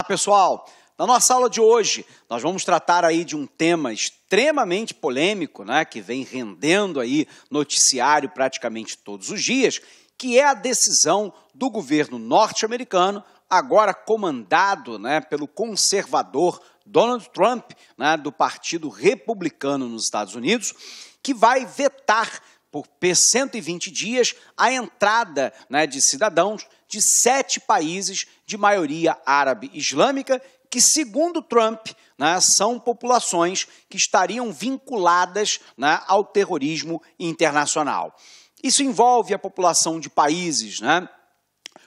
Olá, pessoal! Na nossa aula de hoje, nós vamos tratar aí de um tema extremamente polêmico, né, que vem rendendo aí noticiário praticamente todos os dias, que é a decisão do governo norte-americano, agora comandado, né, pelo conservador Donald Trump, né, do Partido Republicano nos Estados Unidos, que vai vetar por 120 dias a entrada, né, de cidadãos de 7 países de maioria árabe islâmica, que, segundo Trump, né, são populações que estariam vinculadas, né, ao terrorismo internacional. Isso envolve a população de países, né,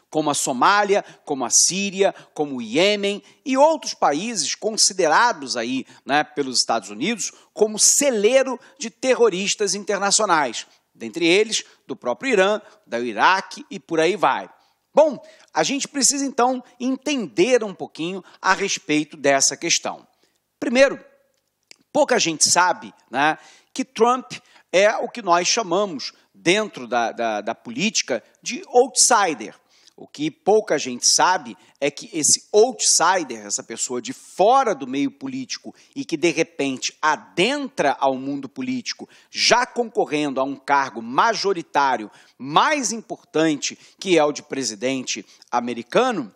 como a Somália, como a Síria, como o Iêmen e outros países considerados aí, né, pelos Estados Unidos como celeiro de terroristas internacionais, dentre eles do próprio Irã, do Iraque e por aí vai. Bom, a gente precisa então entender um pouquinho a respeito dessa questão. Primeiro, pouca gente sabe, né, que Trump é o que nós chamamos dentro da política de outsider. O que pouca gente sabe é que esse outsider, essa pessoa de fora do meio político e que, de repente, adentra ao mundo político, já concorrendo a um cargo majoritário mais importante, que é o de presidente americano,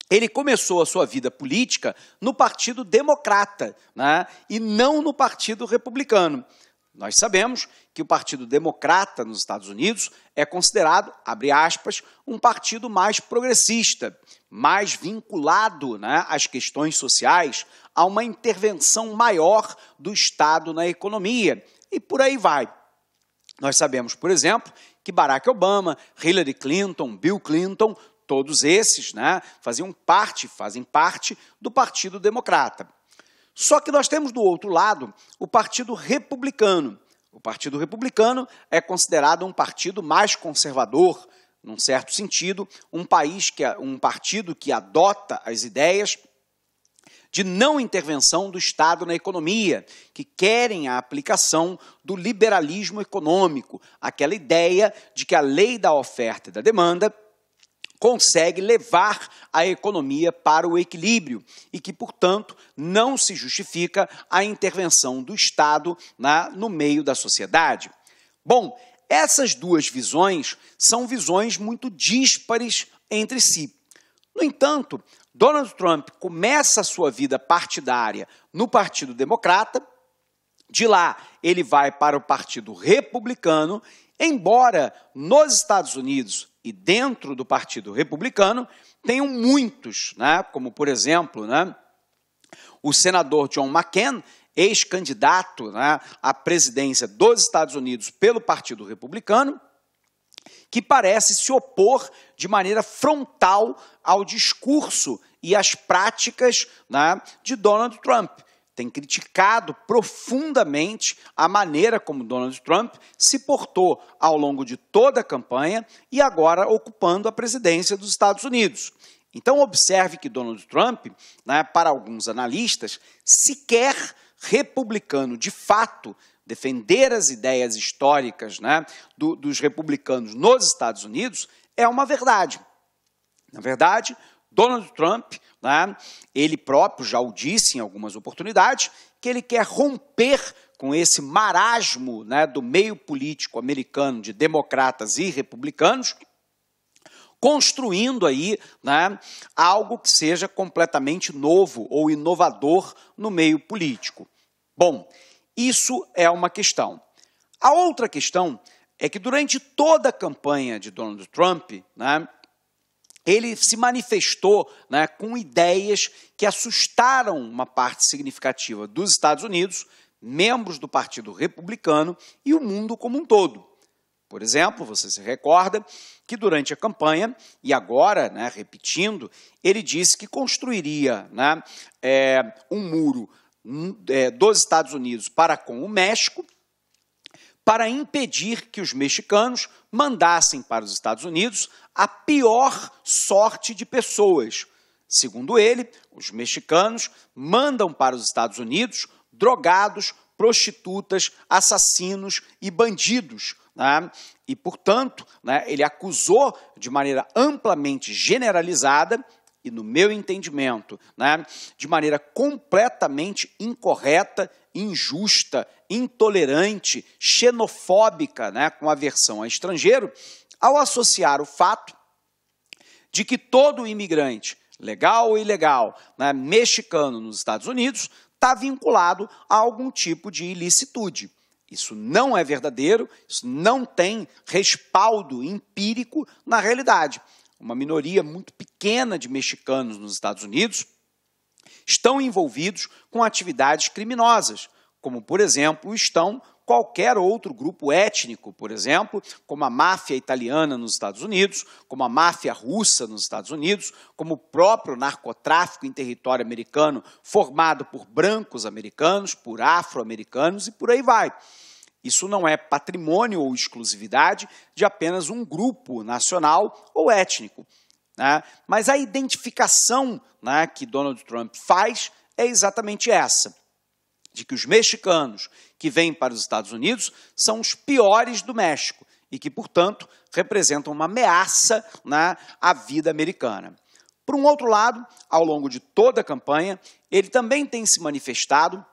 ele começou a sua vida política no Partido Democrata, né, e não no Partido Republicano. Nós sabemos que o Partido Democrata nos Estados Unidos é considerado, abre aspas, um partido mais progressista, mais vinculado, né, às questões sociais, a uma intervenção maior do Estado na economia, e por aí vai. Nós sabemos, por exemplo, que Barack Obama, Hillary Clinton, Bill Clinton, todos esses, né, fazem parte do Partido Democrata. Só que nós temos do outro lado o Partido Republicano. O Partido Republicano é considerado um partido mais conservador, num certo sentido, um partido que adota as ideias de não intervenção do Estado na economia, que querem a aplicação do liberalismo econômico, aquela ideia de que a lei da oferta e da demanda consegue levar a economia para o equilíbrio e que, portanto, não se justifica a intervenção do Estado, né, no meio da sociedade. Bom, essas duas visões são visões muito díspares entre si. No entanto, Donald Trump começa a sua vida partidária no Partido Democrata, de lá ele vai para o Partido Republicano, embora nos Estados Unidos e dentro do Partido Republicano tenham muitos, né, como, por exemplo, né, o senador John McCain, ex-candidato, né, à presidência dos Estados Unidos pelo Partido Republicano, que parece se opor de maneira frontal ao discurso e às práticas, né, de Donald Trump. Tem criticado profundamente a maneira como Donald Trump se portou ao longo de toda a campanha e agora ocupando a presidência dos Estados Unidos. Então, observe que Donald Trump, né, para alguns analistas, sequer republicano de fato, defender as ideias históricas, né, dos republicanos nos Estados Unidos é uma verdade. Na verdade, Donald Trump, né, ele próprio já o disse em algumas oportunidades, que ele quer romper com esse marasmo, né, do meio político americano de democratas e republicanos, construindo aí, né, algo que seja completamente novo ou inovador no meio político. Bom, isso é uma questão. A outra questão é que durante toda a campanha de Donald Trump, né, ele se manifestou, né, com ideias que assustaram uma parte significativa dos Estados Unidos, membros do Partido Republicano e o mundo como um todo. Por exemplo, você se recorda que durante a campanha, e agora, né, repetindo, ele disse que construiria, né, um muro dos Estados Unidos para com o México, para impedir que os mexicanos mandassem para os Estados Unidos a pior sorte de pessoas. Segundo ele, os mexicanos mandam para os Estados Unidos drogados, prostitutas, assassinos e bandidos, né? E, portanto, né, ele acusou de maneira amplamente generalizada e, no meu entendimento, né, de maneira completamente incorreta, injusta, intolerante, xenofóbica, né, com aversão a estrangeiro, ao associar o fato de que todo imigrante, legal ou ilegal, né, mexicano nos Estados Unidos, está vinculado a algum tipo de ilicitude. Isso não é verdadeiro, isso não tem respaldo empírico na realidade. Uma minoria muito pequena de mexicanos nos Estados Unidos estão envolvidos com atividades criminosas, como, por exemplo, estão qualquer outro grupo étnico, por exemplo, como a máfia italiana nos Estados Unidos, como a máfia russa nos Estados Unidos, como o próprio narcotráfico em território americano formado por brancos americanos, por afro-americanos e por aí vai. Isso não é patrimônio ou exclusividade de apenas um grupo nacional ou étnico, né? Mas a identificação, né, que Donald Trump faz é exatamente essa, de que os mexicanos que vêm para os Estados Unidos são os piores do México e que, portanto, representam uma ameaça, né, à vida americana. Por um outro lado, ao longo de toda a campanha, ele também tem se manifestado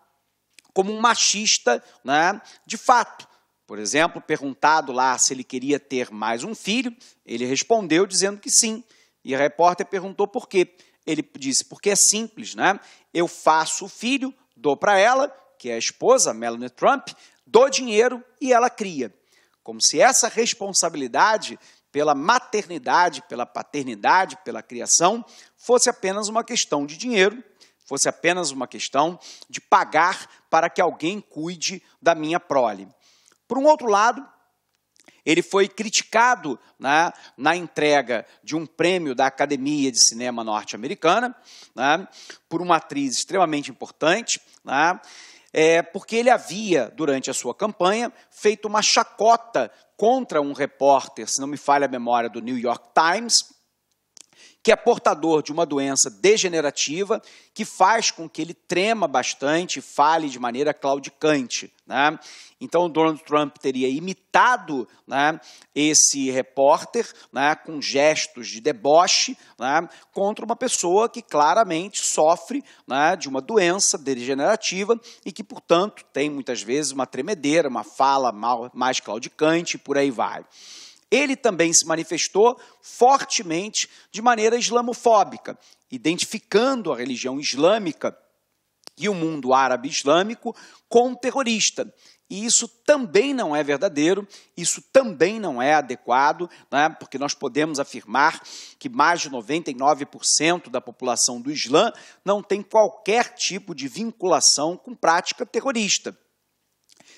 como um machista, né, de fato. Por exemplo, perguntado lá se ele queria ter mais um filho, ele respondeu dizendo que sim. E a repórter perguntou por quê. Ele disse, porque é simples, né? Eu faço o filho, dou para ela, que é a esposa, Melania Trump, dou dinheiro e ela cria. Como se essa responsabilidade pela maternidade, pela paternidade, pela criação, fosse apenas uma questão de dinheiro, fosse apenas uma questão de pagar para que alguém cuide da minha prole. Por um outro lado, ele foi criticado, né, na entrega de um prêmio da Academia de Cinema norte-americana, né, por uma atriz extremamente importante, né, porque ele havia, durante a sua campanha, feito uma chacota contra um repórter, se não me falha a memória, do New York Times, que é portador de uma doença degenerativa que faz com que ele trema bastante e fale de maneira claudicante, né? Então, o Donald Trump teria imitado, né, esse repórter, né, com gestos de deboche, né, contra uma pessoa que claramente sofre, né, de uma doença degenerativa e que, portanto, tem muitas vezes uma tremedeira, uma fala mais claudicante e por aí vai. Ele também se manifestou fortemente de maneira islamofóbica, identificando a religião islâmica e o mundo árabe islâmico como terrorista. E isso também não é verdadeiro, isso também não é adequado, né, porque nós podemos afirmar que mais de 99% da população do Islã não tem qualquer tipo de vinculação com prática terrorista.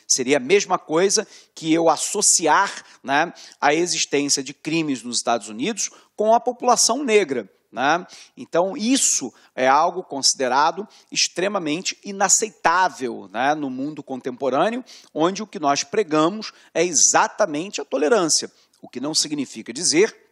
Seria a mesma coisa que eu associar, né, a existência de crimes nos Estados Unidos com a população negra, né? Então, isso é algo considerado extremamente inaceitável, né, no mundo contemporâneo, onde o que nós pregamos é exatamente a tolerância, o que não significa dizer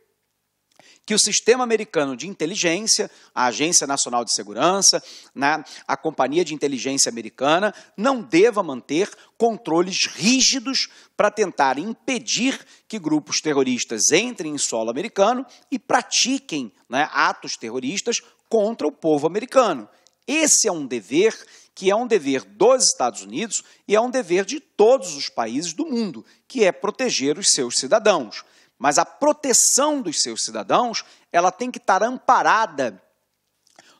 que o sistema americano de inteligência, a Agência Nacional de Segurança, né, a Companhia de Inteligência Americana, não deva manter controles rígidos para tentar impedir que grupos terroristas entrem em solo americano e pratiquem, né, atos terroristas contra o povo americano. Esse é um dever que é um dever dos Estados Unidos e é um dever de todos os países do mundo, que é proteger os seus cidadãos. Mas a proteção dos seus cidadãos, ela tem que estar amparada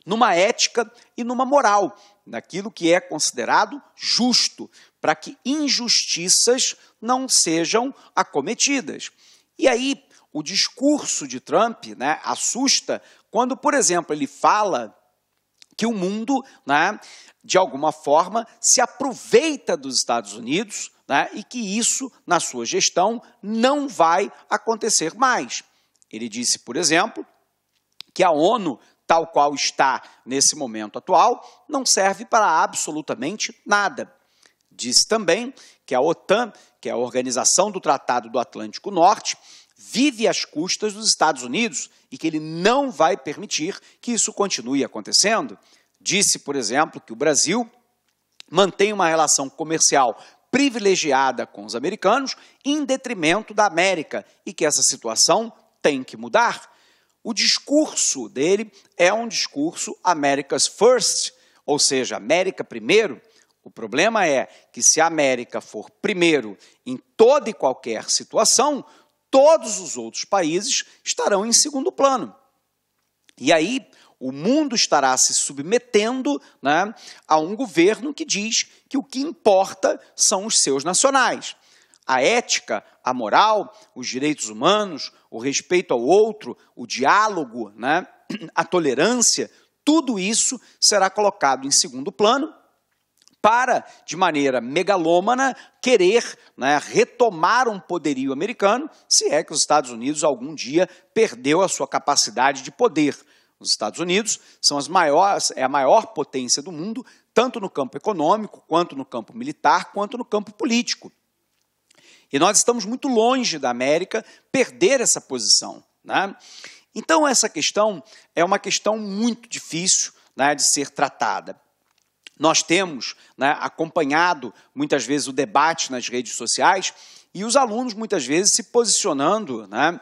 numa ética e numa moral, naquilo que é considerado justo, para que injustiças não sejam acometidas. E aí, o discurso de Trump, né, assusta quando, por exemplo, ele fala que o mundo, né, de alguma forma, se aproveita dos Estados Unidos, né, e que isso, na sua gestão, não vai acontecer mais. Ele disse, por exemplo, que a ONU, tal qual está nesse momento atual, não serve para absolutamente nada. Disse também que a OTAN, que é a Organização do Tratado do Atlântico Norte, vive às custas dos Estados Unidos e que ele não vai permitir que isso continue acontecendo. Disse, por exemplo, que o Brasil mantém uma relação comercial privilegiada com os americanos em detrimento da América e que essa situação tem que mudar. O discurso dele é um discurso America's First, ou seja, América primeiro. O problema é que se a América for primeiro em toda e qualquer situação, todos os outros países estarão em segundo plano. E aí o mundo estará se submetendo, né, a um governo que diz que o que importa são os seus nacionais. A ética, a moral, os direitos humanos, o respeito ao outro, o diálogo, né, a tolerância, tudo isso será colocado em segundo plano para, de maneira megalômana, querer, né, retomar um poderio americano, se é que os Estados Unidos algum dia perdeu a sua capacidade de poder. Os Estados Unidos são a maior potência do mundo, tanto no campo econômico, quanto no campo militar, quanto no campo político. E nós estamos muito longe da América perder essa posição, né? Então, essa questão é uma questão muito difícil, né, de ser tratada. Nós temos, né, acompanhado muitas vezes o debate nas redes sociais e os alunos muitas vezes se posicionando, né,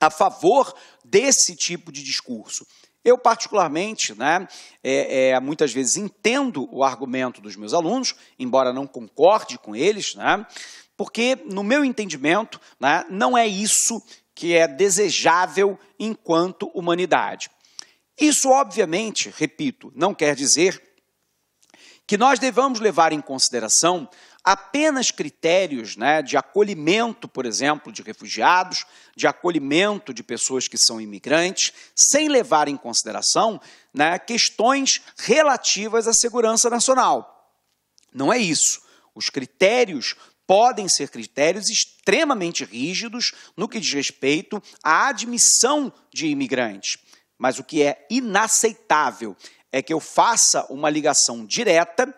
a favor desse tipo de discurso. Eu, particularmente, né, muitas vezes entendo o argumento dos meus alunos, embora não concorde com eles, né, porque, no meu entendimento, né, não é isso que é desejável enquanto humanidade. Isso, obviamente, repito, não quer dizer que nós devamos levar em consideração apenas critérios, né, de acolhimento, por exemplo, de refugiados, de acolhimento de pessoas que são imigrantes, sem levar em consideração, né, questões relativas à segurança nacional. Não é isso. Os critérios podem ser critérios extremamente rígidos no que diz respeito à admissão de imigrantes. Mas o que é inaceitável é que eu faça uma ligação direta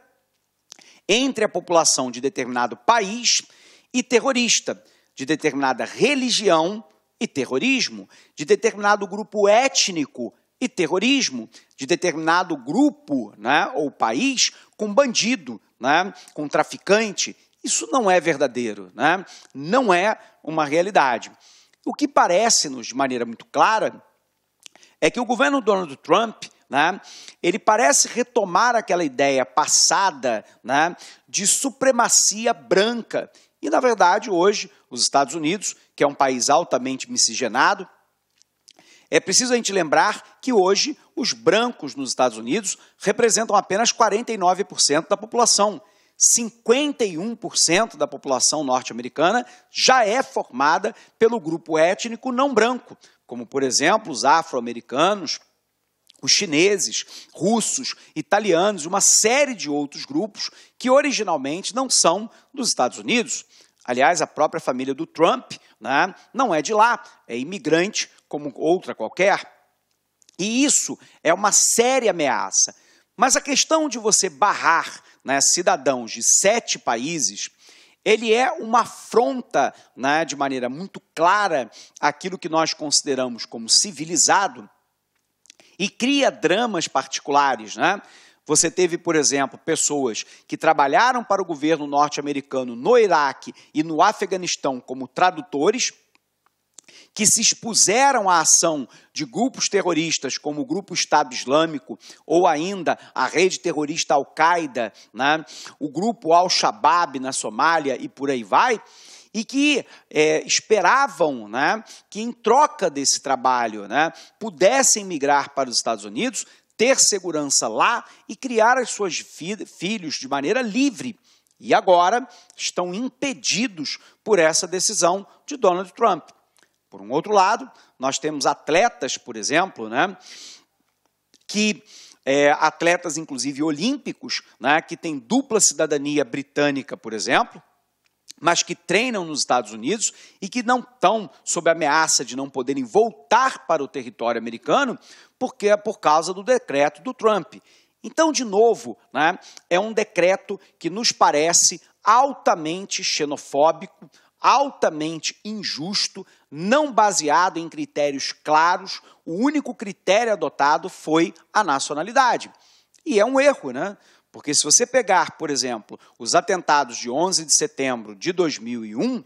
entre a população de determinado país e terrorista, de determinada religião e terrorismo, de determinado grupo étnico e terrorismo, de determinado grupo, né, ou país com bandido, né, com traficante. Isso não é verdadeiro, né? Não é uma realidade. O que parece-nos de maneira muito clara é que o governo Donald Trump, né, ele parece retomar aquela ideia passada, né, de supremacia branca. E, na verdade, hoje, os Estados Unidos, que é um país altamente miscigenado, é preciso a gente lembrar que hoje os brancos nos Estados Unidos representam apenas 49% da população. 51% da população norte-americana já é formada pelo grupo étnico não branco, como, por exemplo, os afro-americanos, os chineses, russos, italianos, uma série de outros grupos que originalmente não são dos Estados Unidos. Aliás, a própria família do Trump, né, não é de lá, é imigrante como outra qualquer. E isso é uma séria ameaça. Mas a questão de você barrar, né, cidadãos de 7 países, ele é uma afronta, né, de maneira muito clara aquilo que nós consideramos como civilizado e cria dramas particulares, né? Você teve, por exemplo, pessoas que trabalharam para o governo norte-americano no Iraque e no Afeganistão como tradutores, que se expuseram à ação de grupos terroristas como o Grupo Estado Islâmico ou ainda a rede terrorista Al-Qaeda, né, o grupo Al-Shabaab na Somália e por aí vai, e que esperavam, né, que em troca desse trabalho, né, pudessem migrar para os Estados Unidos, ter segurança lá e criar as suas filhos de maneira livre. E agora estão impedidos por essa decisão de Donald Trump. Por um outro lado, nós temos atletas, por exemplo, né, atletas, inclusive, olímpicos, né, que têm dupla cidadania britânica, por exemplo, mas que treinam nos Estados Unidos e que não estão sob ameaça de não poderem voltar para o território americano porque é por causa do decreto do Trump. Então, de novo, né, é um decreto que nos parece altamente xenofóbico, altamente injusto, não baseado em critérios claros. O único critério adotado foi a nacionalidade. E é um erro, né? Porque se você pegar, por exemplo, os atentados de 11 de setembro de 2001,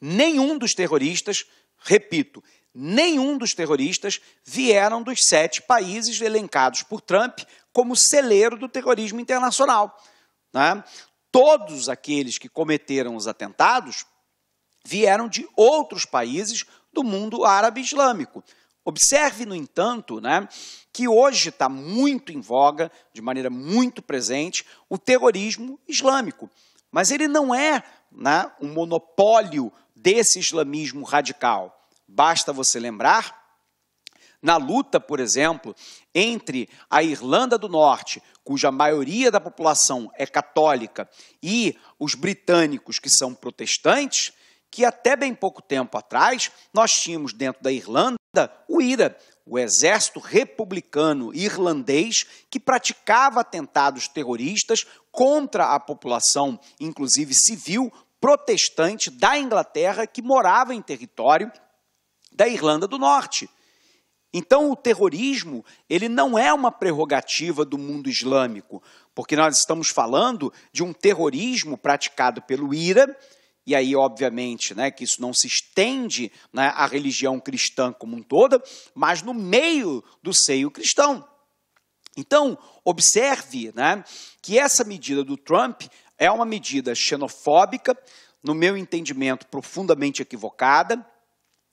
nenhum dos terroristas, repito, nenhum dos terroristas vieram dos 7 países elencados por Trump como celeiro do terrorismo internacional, né? Todos aqueles que cometeram os atentados vieram de outros países do mundo árabe islâmico. Observe, no entanto, né, que hoje está muito em voga, de maneira muito presente, o terrorismo islâmico. Mas ele não é, né, um monopólio desse islamismo radical. Basta você lembrar, na luta, por exemplo, entre a Irlanda do Norte, cuja maioria da população é católica, e os britânicos, que são protestantes, que até bem pouco tempo atrás nós tínhamos dentro da Irlanda o IRA, o Exército Republicano Irlandês, que praticava atentados terroristas contra a população, inclusive civil, protestante da Inglaterra, que morava em território da Irlanda do Norte. Então, o terrorismo, ele não é uma prerrogativa do mundo islâmico, porque nós estamos falando de um terrorismo praticado pelo IRA, e aí, obviamente, né, que isso não se estende, né, à religião cristã como um todo, mas no meio do seio cristão. Então, observe, né, que essa medida do Trump é uma medida xenofóbica, no meu entendimento, profundamente equivocada,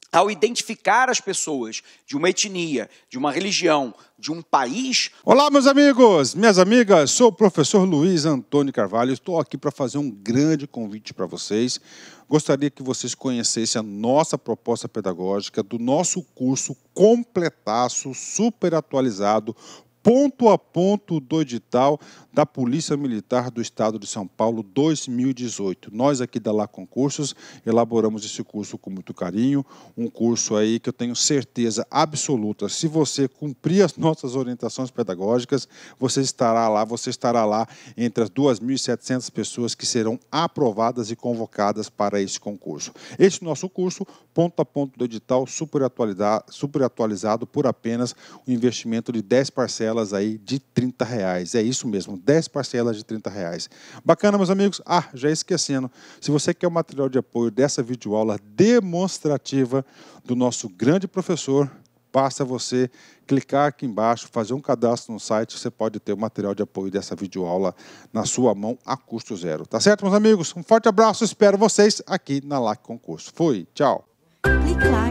ao identificar as pessoas de uma etnia, de uma religião, de um país. Olá, meus amigos, minhas amigas, sou o professor Luiz Antônio Carvalho, estou aqui para fazer um grande convite para vocês. Gostaria que vocês conhecessem a nossa proposta pedagógica do nosso curso completaço, super atualizado, ponto a ponto do edital da Polícia Militar do Estado de São Paulo 2018. Nós aqui da Lá Concursos elaboramos esse curso com muito carinho, um curso aí que eu tenho certeza absoluta, se você cumprir as nossas orientações pedagógicas, você estará lá entre as 2.700 pessoas que serão aprovadas e convocadas para esse concurso. Este nosso curso, ponto a ponto do edital, super atualizado por apenas um investimento de 10 parcelas aí de R$30. É isso mesmo, 10 parcelas de R$30. Bacana, meus amigos? Já esquecendo, se você quer o material de apoio dessa videoaula demonstrativa do nosso grande professor, basta você clicar aqui embaixo, fazer um cadastro no site, você pode ter o material de apoio dessa videoaula na sua mão a custo zero. Tá certo, meus amigos? Um forte abraço, espero vocês aqui na LAC Concurso. Fui, tchau! Clique lá.